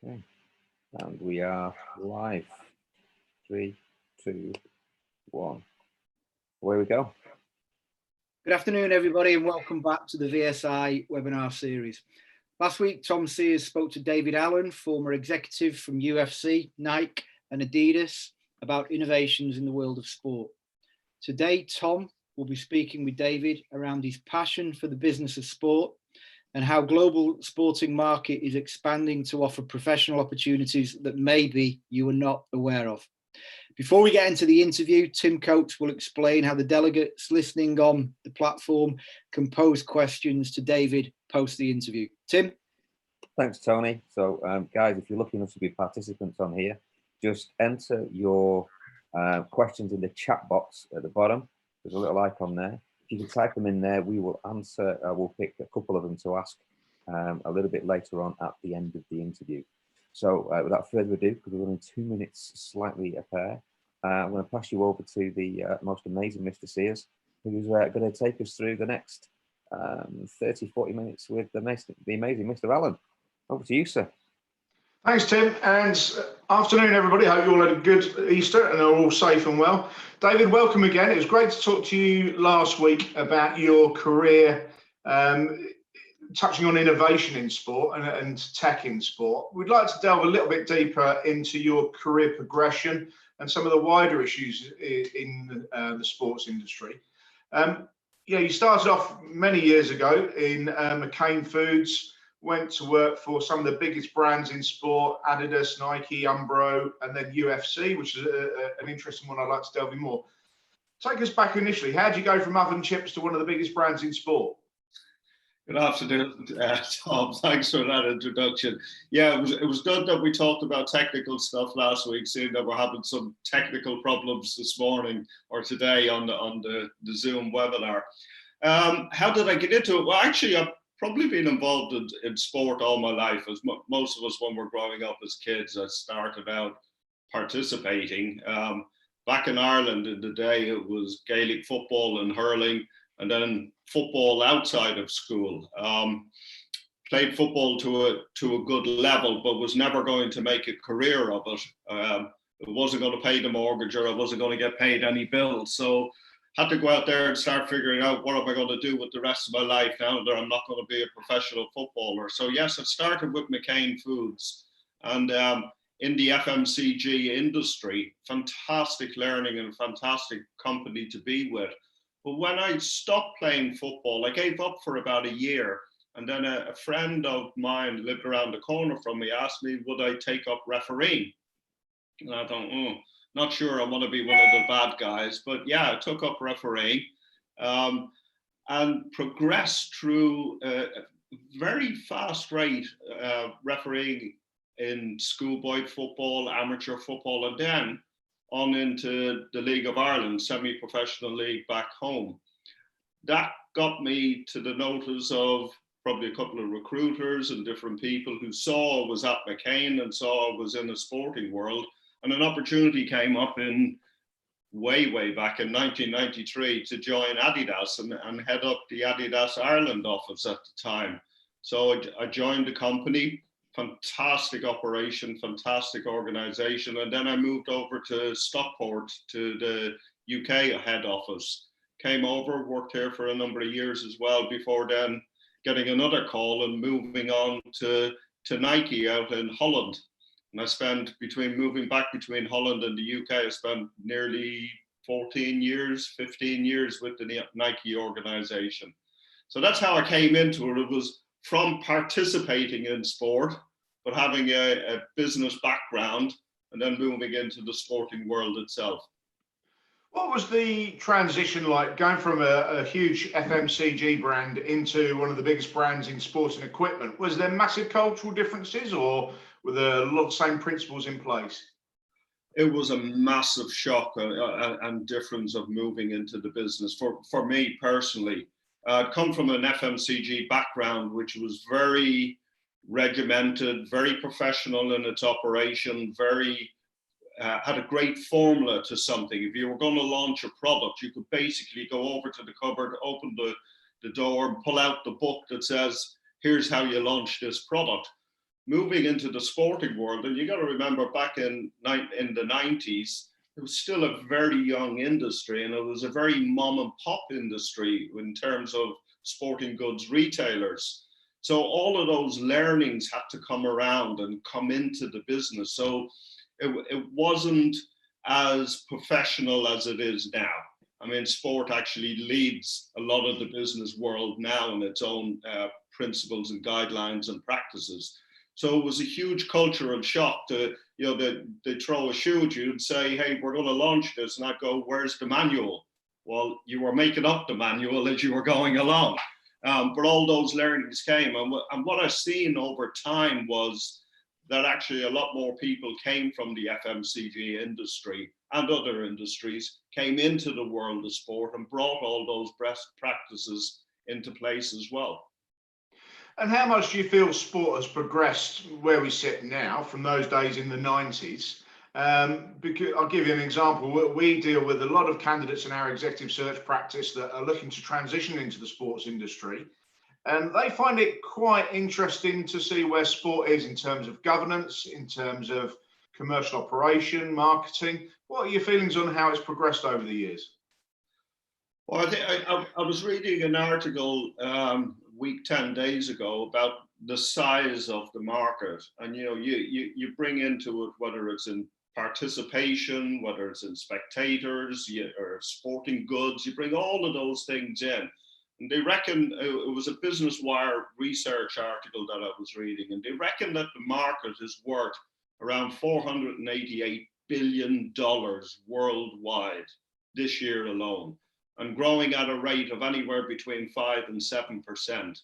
Okay. And we are live. 3, 2, 1. Away we go. Good afternoon, everybody, and welcome back to the VSI webinar series. Last week, Tom Sears spoke to David Allen, former executive from UFC, Nike, and Adidas, about innovations in the world of sport. Today, Tom will be speaking with David around his passion for the business of sport and how global sporting market is expanding to offer professional opportunities that maybe you are not aware of. Before we get into the interview, Tim Coates will explain how the delegates listening on the platform can pose questions to David post the interview. Tim? Thanks, Tony. So, guys, if you're lucky enough to be participants on here, just enter your questions in the chat box at the bottom. There's a little icon there. If you can type them in there, we will answer. We'll pick a couple of them to ask a little bit later on at the end of the interview. So without further ado, because we're running 2 minutes slightly a pair, I'm going to pass you over to the most amazing Mr. Sears, who's going to take us through the next 30, 40 minutes with the amazing Mr. Allen. Over to you, sir. Thanks, Tim, and afternoon, everybody. Hope you all had a good Easter and are all safe and well. David, welcome again. It was great to talk to you last week about your career, touching on innovation in sport and tech in sport. We'd like to delve a little bit deeper into your career progression and some of the wider issues in the sports industry. You started off many years ago in McCain Foods, went to work for some of the biggest brands in sport, Adidas, Nike, Umbro, and then UFC, which is an interesting one I'd like to delve in more. Take us back initially. How did you go from oven chips to one of the biggest brands in sport? Good afternoon, Tom. Thanks for that introduction. Yeah, it was good that we talked about technical stuff last week, seeing that we're having some technical problems this morning or today on the Zoom webinar. How did I get into it? Well, actually, I've probably been involved in sport all my life. As most of us, when we're growing up as kids, I started out participating. Back in Ireland in the day, it was Gaelic football and hurling, and then football outside of school. Played football to a good level, but was never going to make a career of it. It wasn't going to pay the mortgage, or I wasn't going to get paid any bills. So had to go out there and start figuring out what am I going to do with the rest of my life now that I'm not going to be a professional footballer. So yes, I started with McCain Foods, and in the FMCG industry, fantastic learning and fantastic company to be with. But when I stopped playing football, I gave up for about a year. And then a friend of mine lived around the corner from me, asked me, would I take up refereeing? And I thought, not sure I want to be one of the bad guys. But yeah, I took up refereeing and progressed through a very fast rate refereeing in schoolboy football, amateur football, and then on into the League of Ireland, semi-professional league back home. That got me to the notice of probably a couple of recruiters and different people who saw I was at McCain and saw I was in the sporting world. And an opportunity came up in way back in 1993 to join Adidas and head up the Adidas Ireland office at the time. So I joined the company. Fantastic operation, fantastic organization. And then I moved over to Stockport, to the UK head office. Came over, worked here for a number of years as well, before then getting another call and moving on to Nike out in Holland. And I spent, moving back between Holland and the UK, I spent nearly 15 years with the Nike organization. So that's how I came into it. It was from participating in sport, but having a business background, and then moving into the sporting world itself. What was the transition like, going from a huge FMCG brand into one of the biggest brands in sports and equipment? Was there massive cultural differences, or were there a lot of the same principles in place? It was a massive shock and difference of moving into the business. For me personally, I'd come from an FMCG background, which was very regimented, very professional in its operation, had a great formula to something. If you were going to launch a product, you could basically go over to the cupboard, open the door, and pull out the book that says, here's how you launch this product. moving into the sporting world, and you got to remember back in the 90s, it was still a very young industry, and it was a very mom and pop industry in terms of sporting goods retailers. So all of those learnings had to come around and come into the business. So it wasn't as professional as it is now. I mean, sport actually leads a lot of the business world now in its own principles and guidelines and practices. So it was a huge cultural shock to, they throw a shoe at you and say, hey, we're going to launch this. And I'd go, where's the manual? Well, you were making up the manual as you were going along. But all those learnings came. And what I've seen over time was that actually a lot more people came from the FMCG industry and other industries, came into the world of sport and brought all those best practices into place as well. And how much do you feel sport has progressed where we sit now from those days in the 90s? Because I'll give you an example. We deal with a lot of candidates in our executive search practice that are looking to transition into the sports industry. And they find it quite interesting to see where sport is in terms of governance, in terms of commercial operation, marketing. What are your feelings on how it's progressed over the years? Well, I was reading an article week 10 days ago about the size of the market, and you bring into it whether it's in participation, whether it's in spectators or sporting goods, you bring all of those things in. And they reckon, it was a Business Wire research article that I was reading, and they reckon that the market is worth around $488 billion worldwide this year alone, and growing at a rate of anywhere between 5 and 7%.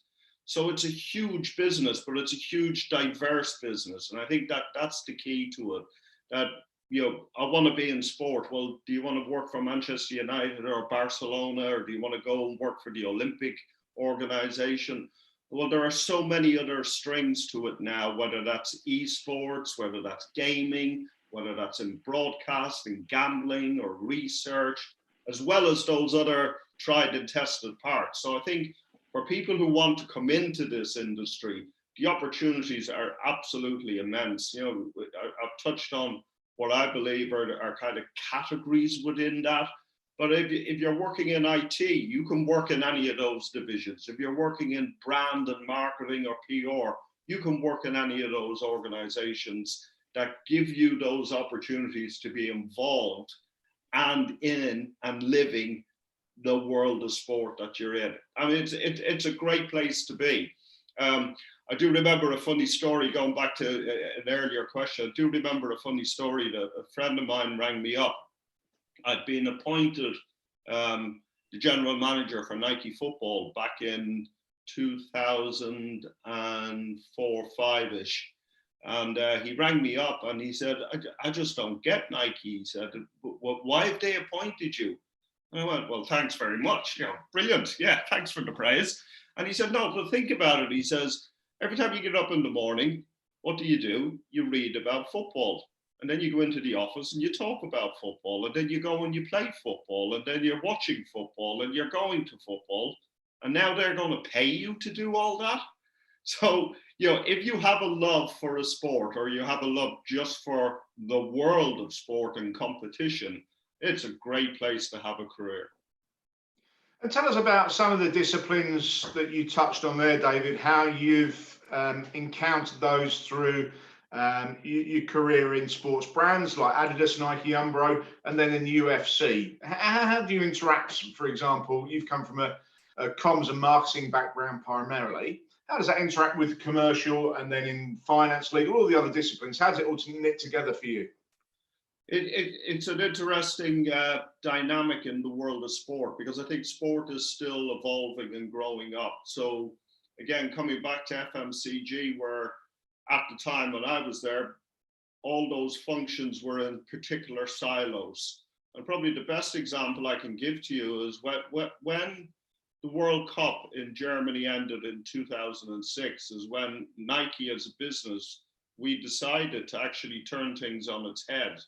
So it's a huge business, but it's a huge, diverse business. And I think that that's the key to it, that, I want to be in sport. Well, do you want to work for Manchester United or Barcelona, or do you want to go and work for the Olympic organization? Well, there are so many other strings to it now, whether that's esports, whether that's gaming, whether that's in broadcasting, gambling, or research, as well as those other tried and tested parts. So I think for people who want to come into this industry, the opportunities are absolutely immense. I've touched on what I believe are kind of categories within that. But if you're working in IT, you can work in any of those divisions. If you're working in brand and marketing or PR, you can work in any of those organizations that give you those opportunities to be involved and in and living the world of sport that you're in. I mean, it's a great place to be. I do remember a funny story, going back to an earlier question. I do remember a funny story that a friend of mine rang me up. I'd been appointed the general manager for Nike football back in 2004-5-ish. And he rang me up and he said, I just don't get Nike. He said, well, why have they appointed you? And I went, well, thanks very much. Brilliant. Yeah, thanks for the praise. And he said, no, but think about it. He says, every time you get up in the morning, what do? You read about football. And then you go into the office and you talk about football. And then you go and you play football. And then you're watching football and you're going to football. And now they're going to pay you to do all that. So, if you have a love for a sport, or you have a love just for the world of sport and competition, it's a great place to have a career. And tell us about some of the disciplines that you touched on there, David, how you've encountered those through your career in sports brands like Adidas, Nike, Umbro, and then in the UFC. How do you interact? For example, you've come from a comms and marketing background primarily. How does that interact with commercial and then in finance, legal, all the other disciplines? How does it all knit together for you? It's an interesting dynamic in the world of sport, because I think sport is still evolving and growing up. So again, coming back to FMCG, where at the time when I was there, all those functions were in particular silos. And probably the best example I can give to you is when the World Cup in Germany ended in 2006, is when Nike as a business, we decided to actually turn things on its head.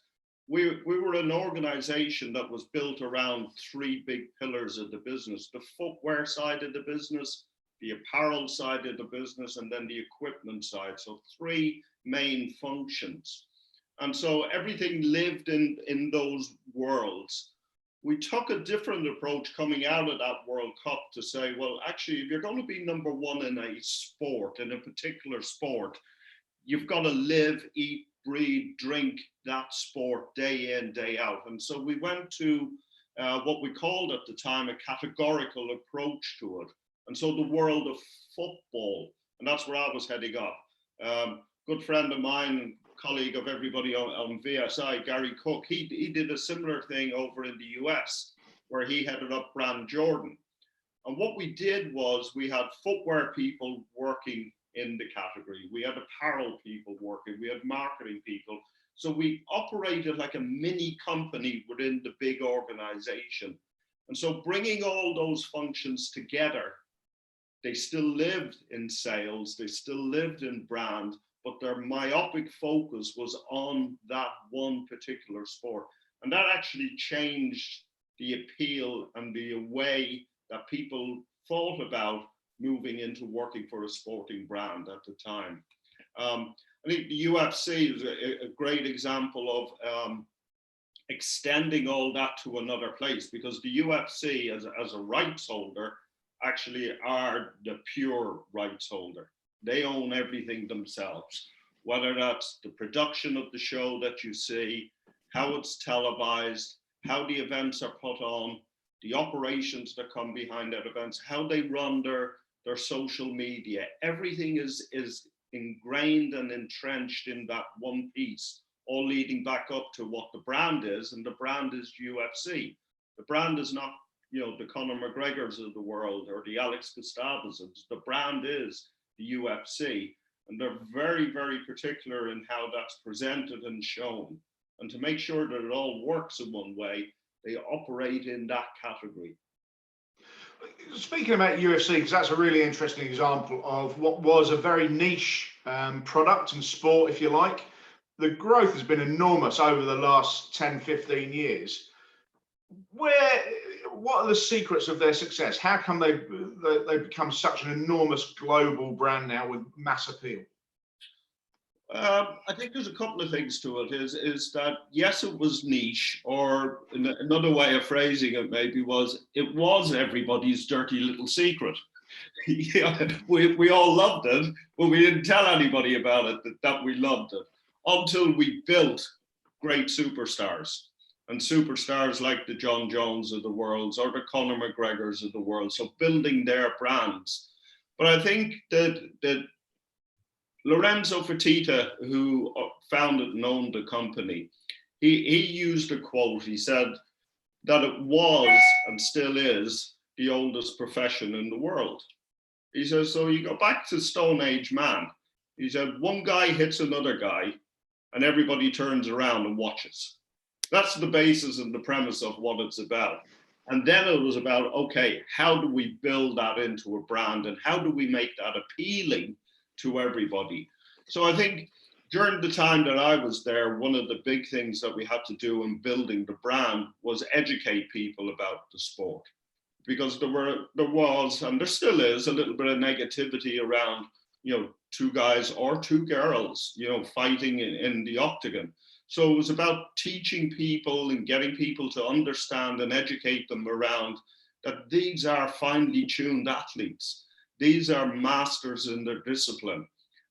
We were an organization that was built around three big pillars of the business: the footwear side of the business, the apparel side of the business, and then the equipment side. So 3 main functions. And so everything lived in those worlds. We took a different approach coming out of that World Cup to say, well, actually, if you're going to be number one in a sport, in a particular sport, you've got to live, eat, breathe, drink that sport day in, day out. And so we went to what we called at the time a categorical approach to it. And so the world of football, and that's where I was heading up. Good friend of mine, colleague of everybody on VSI, Gary Cook, he did a similar thing over in the US, where he headed up brand Jordan. And what we did was we had footwear people working in the category. We had apparel people working, we had marketing people. So we operated like a mini company within the big organization. And so bringing all those functions together, they still lived in sales, they still lived in brand, but their myopic focus was on that one particular sport. And that actually changed the appeal and the way that people thought about moving into working for a sporting brand at the time. I think the UFC is a great example of extending all that to another place, because the UFC as a rights holder actually are the pure rights holder. They own everything themselves, whether that's the production of the show that you see, how it's televised, how the events are put on, the operations that come behind that events, how they run their social media. Everything is ingrained and entrenched in that one piece, all leading back up to what the brand is, and the brand is UFC. The brand is not, the Conor McGregors of the world or the Alex Gustavsons. The brand is the UFC, and they're very, very particular in how that's presented and shown. And to make sure that it all works in one way, they operate in that category. Speaking about UFC, because that's a really interesting example of what was a very niche product and sport, if you like. The growth has been enormous over the last 10, 15 years. What are the secrets of their success? How come they've become such an enormous global brand now with mass appeal? I think there's a couple of things to it. Is that, yes, it was niche, or another way of phrasing it maybe it was everybody's dirty little secret. We all loved it, but we didn't tell anybody about it that we loved it until we built great superstars. And superstars like the John Jones of the world, or the Conor McGregors of the world, so building their brands. But I think that Lorenzo Fertitta, who founded and owned the company, he used a quote. He said that it was and still is the oldest profession in the world. He says, so you go back to Stone Age man. He said, one guy hits another guy and everybody turns around and watches. That's the basis and the premise of what it's about. And then it was about, okay, how do we build that into a brand, and how do we make that appealing to everybody? So I think during the time that I was there, one of the big things that we had to do in building the brand was educate people about the sport, because there was, and there still is, a little bit of negativity around, two guys or two girls, fighting in the octagon. So it was about teaching people and getting people to understand and educate them around that these are finely tuned athletes. These are masters in their discipline.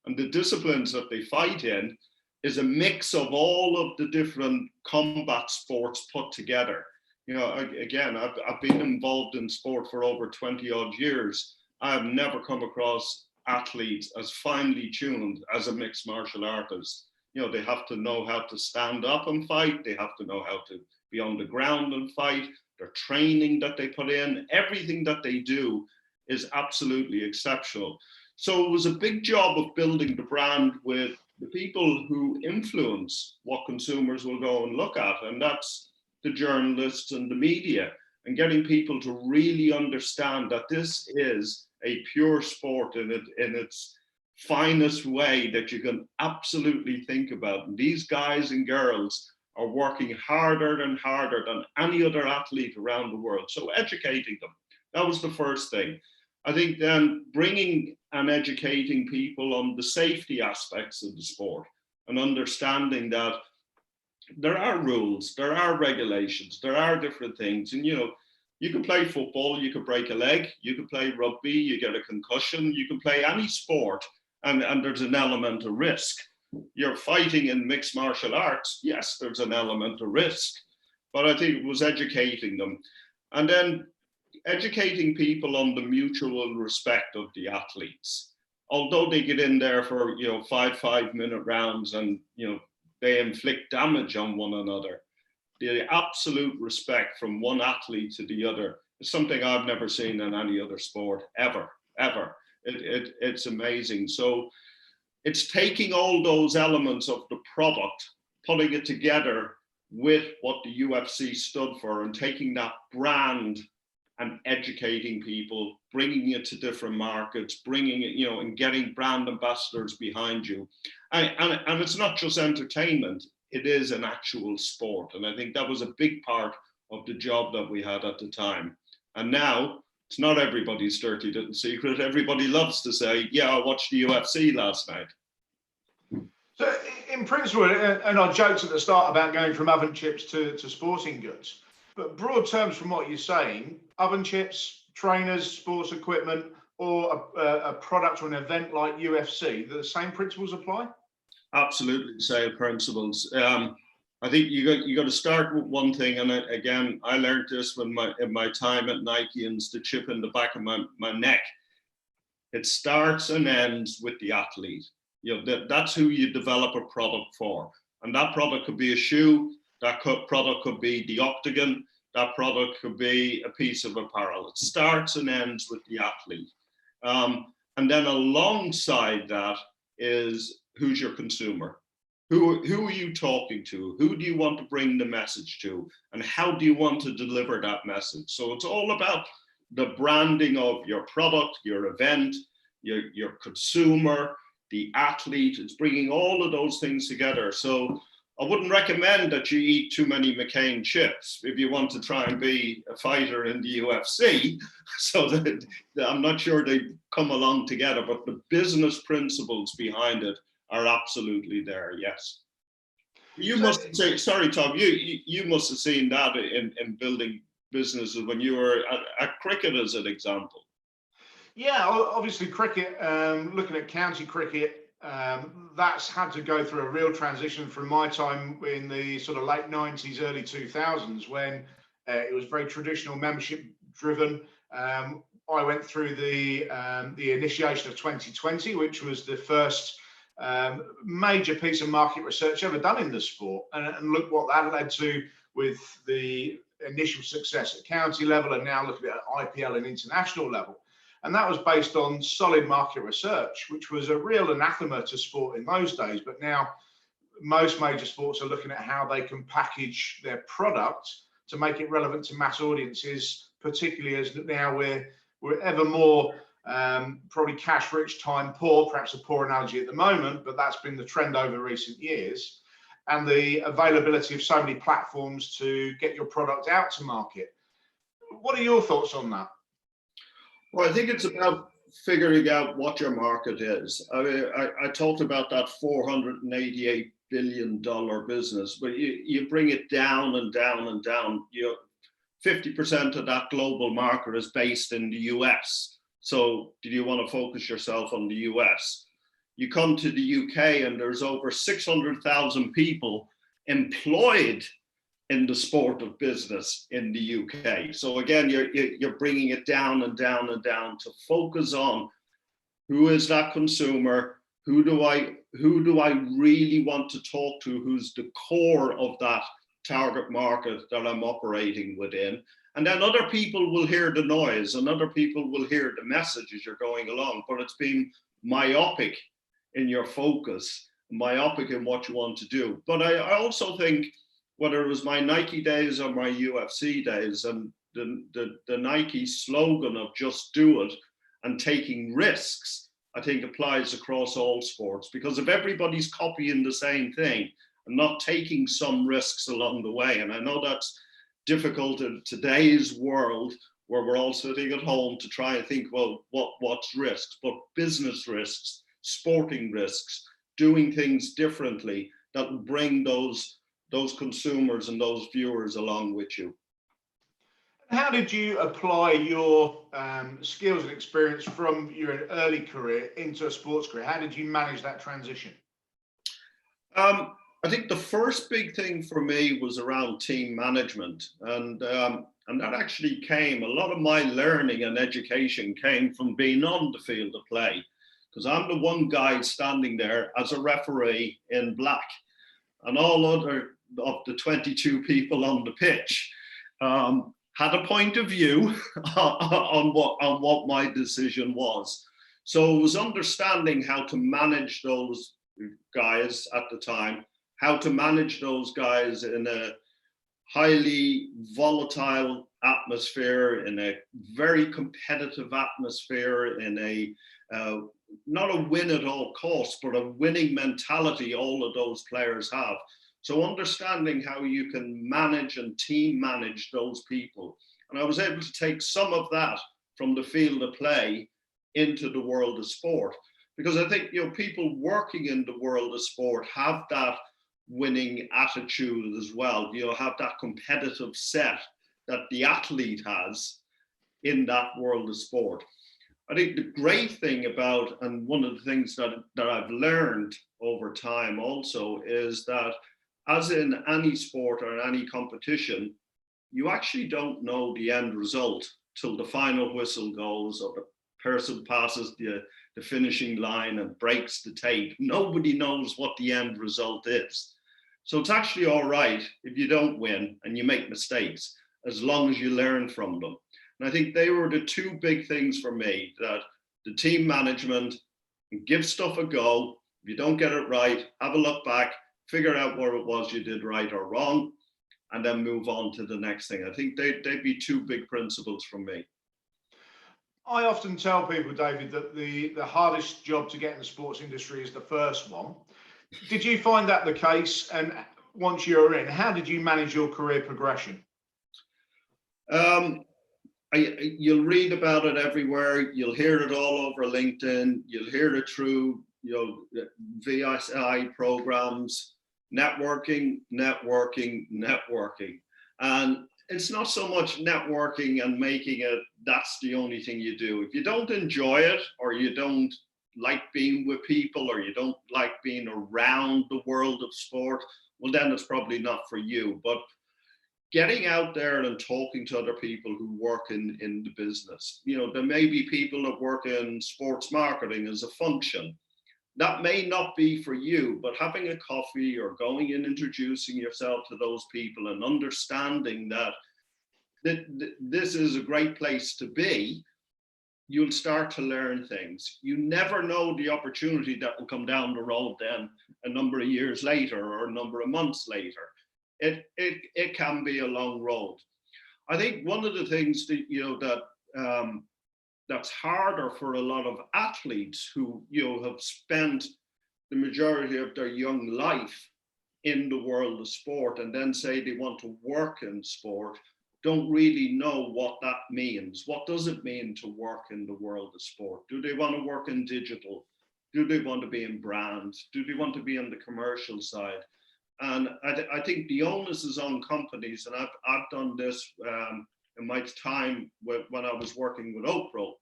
And the disciplines that they fight in is a mix of all of the different combat sports put together. Again, I've been involved in sport for over 20 odd years. I have never come across athletes as finely tuned as a mixed martial artist. They have to know how to stand up and fight. They have to know how to be on the ground and fight. Their training that they put in, everything that they do is absolutely exceptional. So it was a big job of building the brand with the people who influence what consumers will go and look at. And that's the journalists and the media, and getting people to really understand that this is a pure sport in its finest way that you can absolutely think about. And these guys and girls are working harder and harder than any other athlete around the world. So educating them, that was the first thing. I think then bringing and educating people on the safety aspects of the sport and understanding that there are rules, there are regulations, there are different things. And, you can play football, you could break a leg, you could play rugby, you get a concussion, you can play any sport, and there's an element of risk. You're fighting in mixed martial arts, yes, there's an element of risk, but I think it was educating them. And then educating people on the mutual respect of the athletes. Although they get in there for, 5-minute rounds and, they inflict damage on one another, the absolute respect from one athlete to the other is something I've never seen in any other sport ever. It's amazing. So it's taking all those elements of the product, putting it together with what the UFC stood for, and taking that brand and educating people, bringing it to different markets, bringing it, and getting brand ambassadors behind you. And it's not just entertainment, it is an actual sport. And I think that was a big part of the job that we had at the time. And now it's not everybody's dirty little secret. Everybody loves to say, yeah, I watched the UFC last night. So in principle, and I joked at the start about going from oven chips to sporting goods, but broad terms from what you're saying, oven chips, trainers, sports equipment, or a product or an event like UFC, the same principles apply? Absolutely, the same principles. I think you got to start with one thing, and again, I learned this in my time at Nike, and it's the chip in the back of my neck. It starts and ends with the athlete. That's who you develop a product for, and that product could be a shoe. That product could be the octagon. That product could be a piece of apparel. It starts and ends with the athlete. And then alongside that is, who's your consumer? Who are you talking to? Who do you want to bring the message to? And how do you want to deliver that message? So it's all about the branding of your product, your event, your consumer, the athlete. It's bringing all of those things together. So I wouldn't recommend that you eat too many McCain chips if you want to try and be a fighter in the UFC. So that I'm not sure they come along together, but the business principles behind it are absolutely there. Yes. You must say, sorry, Tom, you must have seen that in building businesses when you were at cricket as an example. Yeah, obviously cricket, looking at county cricket, that's had to go through a real transition from my time in the sort of late 90s, early 2000s, when it was very traditional membership driven. I went through the initiation of 2020, which was the first major piece of market research ever done in the sport. And look what that led to with the initial success at county level, and now looking at IPL and international level. And that was based on solid market research, which was a real anathema to sport in those days. But now most major sports are looking at how they can package their product to make it relevant to mass audiences, particularly as now we're ever more probably cash rich, time poor, perhaps a poor analogy at the moment, but that's been the trend over recent years. And the availability of so many platforms to get your product out to market. What are your thoughts on that? Well, I think it's about figuring out what your market is. I mean, I talked about that $488 billion business, but you bring it down and down and down. 50% of that global market is based in the US. So do you want to focus yourself on the US? You come to the UK and there's over 600,000 people employed in the sport of business in the UK. So again, you're bringing it down and down and down to focus on who is that consumer, who do I really want to talk to, who's the core of that target market that I'm operating within. And then other people will hear the noise and other people will hear the message as you're going along, but it's been myopic in your focus, myopic in what you want to do. But I also think, whether it was my Nike days or my UFC days, and the Nike slogan of just do it and taking risks, I think applies across all sports, because if everybody's copying the same thing and not taking some risks along the way, and I know that's difficult in today's world where we're all sitting at home to try and think, well, what's risks, but business risks, sporting risks, doing things differently that will bring those consumers and those viewers along with you. How did you apply your skills and experience from your early career into a sports career? How did you manage that transition? I think the first big thing for me was around team management, and that actually came, a lot of my learning and education came from being on the field of play, because I'm the one guy standing there as a referee in black, and all other of the 22 people on the pitch had a point of view on what my decision was. So it was understanding how to manage those guys at the time, how to manage those guys in a highly volatile atmosphere, in a very competitive atmosphere, in a not a win at all costs, but a winning mentality all of those players have. So understanding how you can manage and team manage those people. And I was able to take some of that from the field of play into the world of sport. Because I think, you know, people working in the world of sport have that winning attitude as well, you know, have that competitive set that the athlete has in that world of sport. I think the great thing about, and one of the things that I've learned over time also, is that as in any sport or any competition, you actually don't know the end result till the final whistle goes or the person passes the finishing line and breaks the tape. Nobody knows what the end result is. So it's actually all right if you don't win and you make mistakes, as long as you learn from them. And I think they were the two big things for me, that the team management, give stuff a go. If you don't get it right, have a look back, figure out what it was you did right or wrong, and then move on to the next thing. I think they'd be two big principles from me. I often tell people, David, that the hardest job to get in the sports industry is the first one. Did you find that the case? And once you're in, how did you manage your career progression? You'll read about it everywhere. You'll hear it all over LinkedIn. You'll hear it through, you know, VSI programs, networking. And it's not so much networking and making it, that's the only thing you do. If you don't enjoy it, or you don't like being with people, or you don't like being around the world of sport, well, then it's probably not for you. But getting out there and talking to other people who work in the business, you know, there may be people that work in sports marketing as a function. That may not be for you, but having a coffee or going and introducing yourself to those people and understanding that this is a great place to be, you'll start to learn things. You never know the opportunity that will come down the road then a number of years later or a number of months later. It can be a long road. I think one of the things that, you know, that that's harder for a lot of athletes who, you know, have spent the majority of their young life in the world of sport and then say they want to work in sport, don't really know what that means. What does it mean to work in the world of sport? Do they want to work in digital? Do they want to be in brand? Do they want to be on the commercial side? And I think the onus is on companies, and I've done this in my time when I was working with Oprah.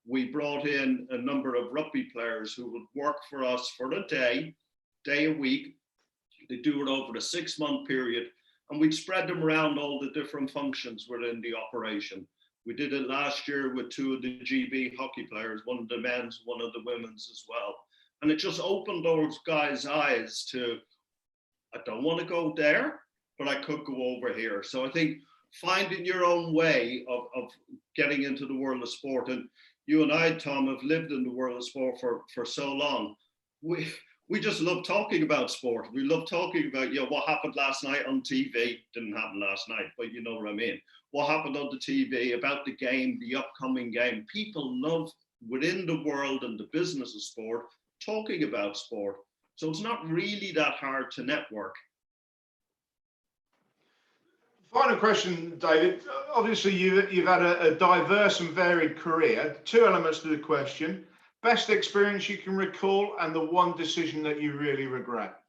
We brought in a number of rugby players who would work for us for a day a week. They do it over a 6-month period, and we'd spread them around all the different functions within the operation. We did it last year with 2 of the GB hockey players, one of the men's, one of the women's as well. And it just opened those guys' eyes to, I don't want to go there, but I could go over here. So I think finding your own way of getting into the world of sport, and you and I, Tom, have lived in the world of sport for so long. We just love talking about sport. We love talking about, you know, what happened last night on TV. Didn't happen last night, but you know what I mean. What happened on the TV, about the game, the upcoming game. People love, within the world and the business of sport, talking about sport. So it's not really that hard to network. Final question, David. Obviously, you've had a diverse and varied career. Two elements to the question: best experience you can recall, and the one decision that you really regret.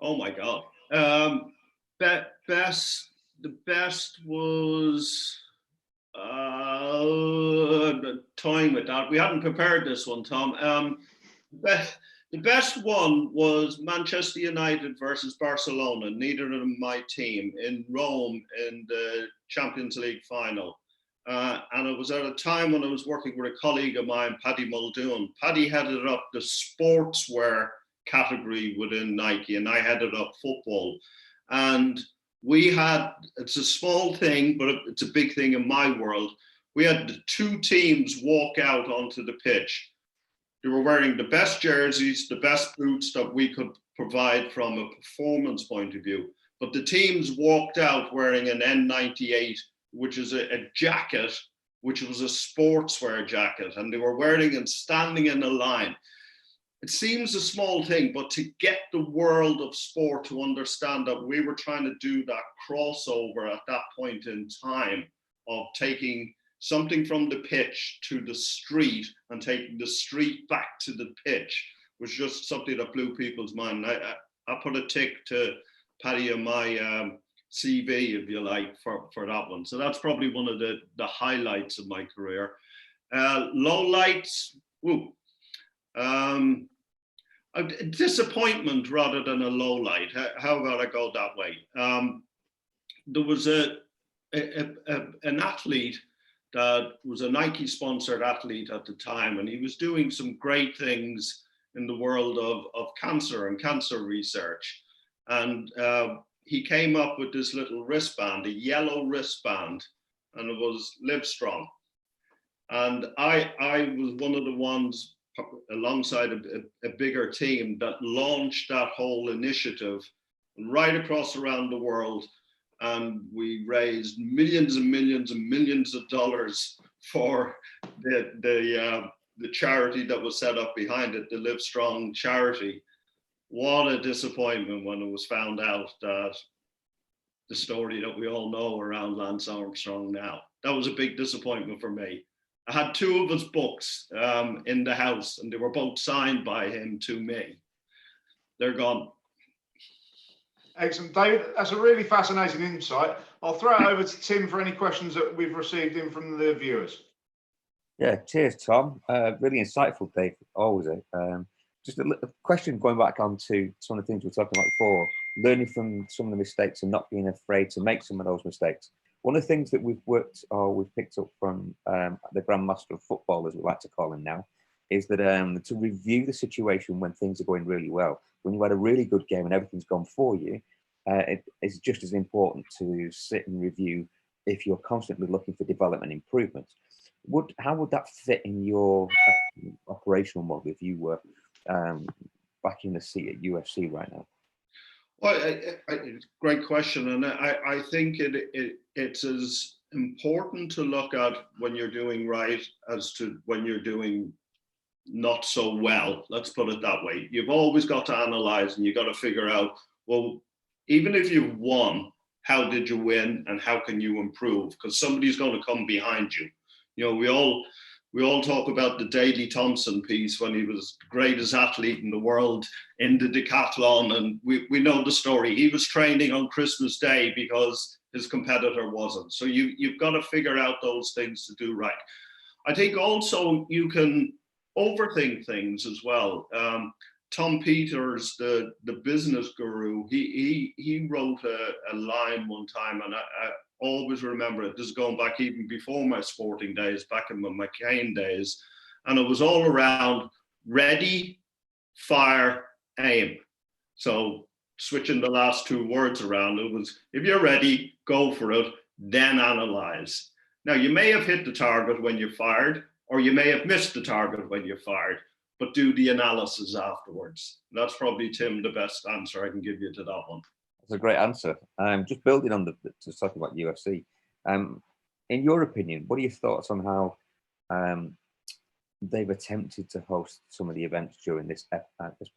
Oh my God. The best was toying with that. We hadn't prepared this one, Tom. The best one was Manchester United versus Barcelona, neither of them my team, in Rome in the Champions League final. And it was at a time when I was working with a colleague of mine, Paddy Muldoon. Paddy headed up the sportswear category within Nike, and I headed up football. And we had, it's a small thing, but it's a big thing in my world. We had the two teams walk out onto the pitch. They were wearing the best jerseys, the best boots that we could provide from a performance point of view. But the teams walked out wearing an N98, which is a jacket, which was a sportswear jacket, and they were wearing and standing in a line. It seems a small thing, but to get the world of sport to understand that we were trying to do that crossover at that point in time of taking something from the pitch to the street and taking the street back to the pitch was just something that blew people's mind. I put a tick to Paddy on my CV, if you like, for that one. So that's probably one of the highlights of my career. Lowlights, a disappointment rather than a low light. How about I go that way? There was an athlete that was a Nike sponsored athlete at the time, and he was doing some great things in the world of cancer and cancer research. And he came up with this little wristband, a yellow wristband, and it was Live Strong. And I was one of the ones alongside a bigger team that launched that whole initiative right across around the world. And we raised millions and millions and millions of dollars for the charity that was set up behind it, the Live Strong charity. What a disappointment when it was found out that the story that we all know around Lance Armstrong now. That was a big disappointment for me. I had two of his books in the house, and they were both signed by him to me. They're gone. Excellent, David. That's a really fascinating insight. I'll throw it over to Tim for any questions that we've received in from the viewers. Yeah, cheers, Tom. Really insightful, Dave. Always. Just a question going back on to some of the things we were talking about before, learning from some of the mistakes and not being afraid to make some of those mistakes. One of the things that we've picked up from the Grandmaster of Football, as we like to call him now, is that to review the situation when things are going really well. When you had a really good game and everything's gone for you, it's just as important to sit and review if you're constantly looking for development improvement. How would that fit in your operational model if you were back in the seat at UFC right now? Well, great question, and I think it's as important to look at when you're doing right as to when you're doing not so well. Let's put it that way. You've always got to analyze, and you've got to figure out, well, even if you've won, how did you win, and how can you improve? Because somebody's going to come behind you. You know, we all talk about the Daley Thompson piece when he was the greatest athlete in the world in the decathlon, and we know the story. He was training on Christmas Day because his competitor wasn't. So you've got to figure out those things to do right. I think also you can overthink things as well. Tom Peters, the business guru, he wrote a line one time, and I always remember it. This is going back even before my sporting days, back in my McCain days. And it was all around ready, fire, aim. So switching the last two words around, it was, if you're ready, go for it, then analyze. Now, you may have hit the target when you're fired, or you may have missed the target when you're fired, but do the analysis afterwards. That's probably, Tim, the best answer I can give you to that one. That's a great answer. Just building on just talking about UFC. In your opinion, what are your thoughts on how they've attempted to host some of the events during this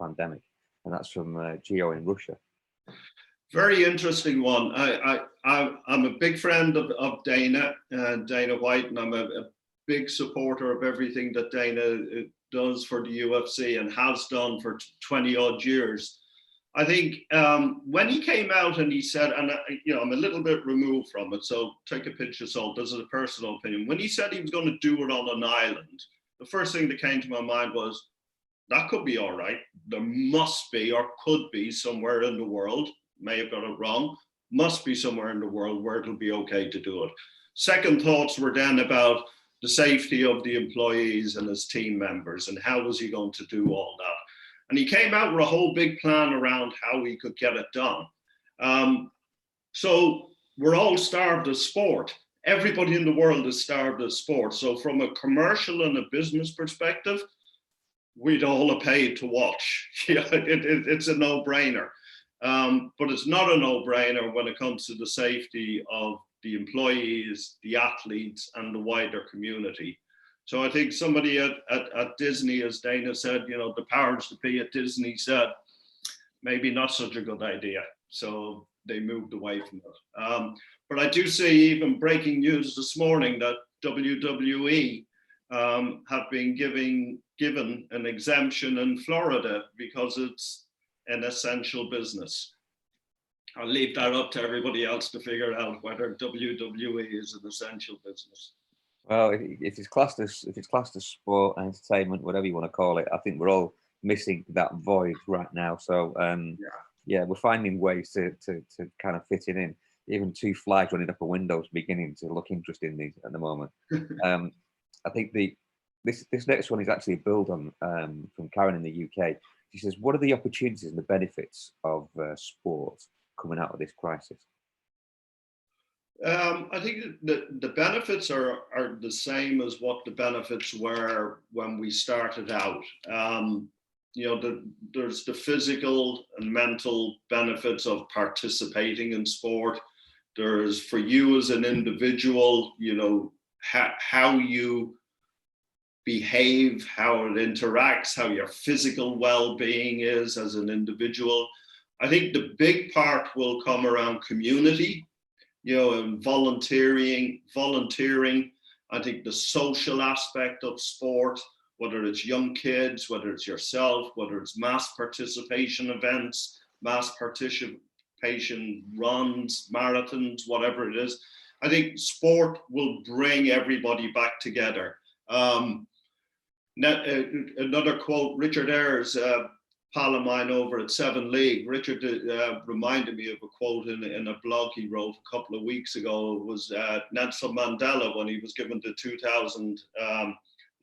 pandemic? And that's from Gio in Russia. Very interesting one. I'm a big friend of Dana White, and I'm a big supporter of everything that Dana does for the UFC and has done for 20 odd years. I think when he came out and he said, and I'm a little bit removed from it, so take a pinch of salt. This is a personal opinion. When he said he was going to do it on an island, the first thing that came to my mind was, that could be all right. There must be, or could be, somewhere in the world, may have got it wrong, must be somewhere in the world where it'll be okay to do it. Second thoughts were then about the safety of the employees and his team members, and how was he going to do all that. And he came out with a whole big plan around how he could get it done. So we're all starved of sport. Everybody in the world is starved of sport. So from a commercial and a business perspective, we'd all have paid to watch. It's a no-brainer. But it's not a no-brainer when it comes to the safety of the employees, the athletes, and the wider community. So I think somebody at Disney, as Dana said, the powers that be at Disney said, maybe not such a good idea. So they moved away from it. But I do see even breaking news this morning that WWE have been given an exemption in Florida because it's an essential business. I'll leave that up to everybody else to figure out whether WWE is an essential business. Well, if it's classed as sport, entertainment, whatever you want to call it, I think we're all missing that void right now. So yeah, we're finding ways to kind of fit it in. Even two flies running up a window is beginning to look interesting at the moment. I think this next one is actually a build on from Karen in the UK. She says, what are the opportunities and the benefits of sport coming out of this crisis? I think the benefits are the same as what the benefits were when we started out. There's the physical and mental benefits of participating in sport. There's, for you as an individual, how you behave, how it interacts, how your physical well-being is as an individual. I think the big part will come around community, and volunteering. I think the social aspect of sport, whether it's young kids, whether it's yourself, whether it's mass participation events, mass participation runs, marathons, whatever it is. I think sport will bring everybody back together. Another quote, Richard Ayres, pal of mine over at 7 League, Richard reminded me of a quote in a blog he wrote a couple of weeks ago. It was Nelson Mandela, when he was given the 2000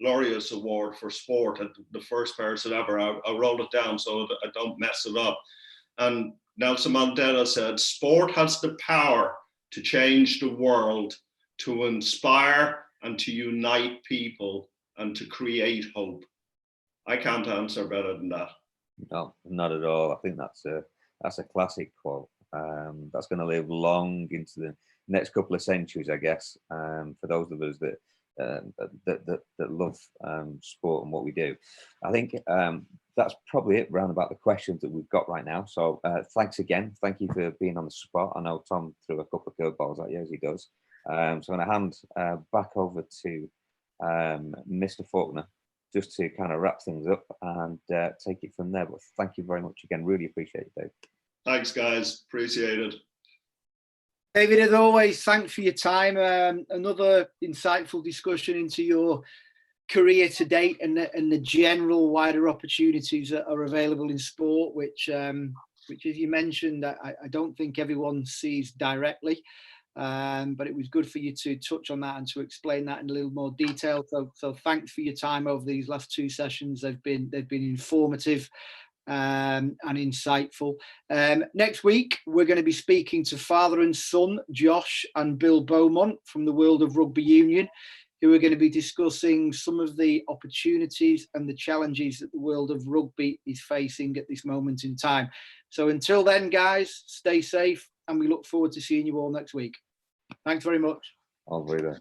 Laureus Award for sport, the first person ever. I wrote it down so that I don't mess it up. And Nelson Mandela said, sport has the power to change the world, to inspire and to unite people, and to create hope. I can't answer better than that. No, not at all. I think that's a classic quote. That's going to live long into the next couple of centuries, I guess. For those of us that love sport and what we do, I think that's probably it round about the questions that we've got right now. So thanks again. Thank you for being on the spot. I know Tom threw a couple of curveballs at you, as he does. So I'm going to hand back over to Mr. Faulkner, just to kind of wrap things up and take it from there. But thank you very much again. Really appreciate it, Dave. Thanks, guys. Appreciate it. David, as always, thanks for your time. Another insightful discussion into your career to date and the general wider opportunities that are available in sport, which as you mentioned, I don't think everyone sees directly. But it was good for you to touch on that and to explain that in a little more detail. So thanks for your time over these last two sessions. They've been informative and insightful. Next week, we're going to be speaking to father and son, Josh and Bill Beaumont from the world of rugby union, who are going to be discussing some of the opportunities and the challenges that the world of rugby is facing at this moment in time. So until then, guys, stay safe, and we look forward to seeing you all next week. Thanks very much. All right.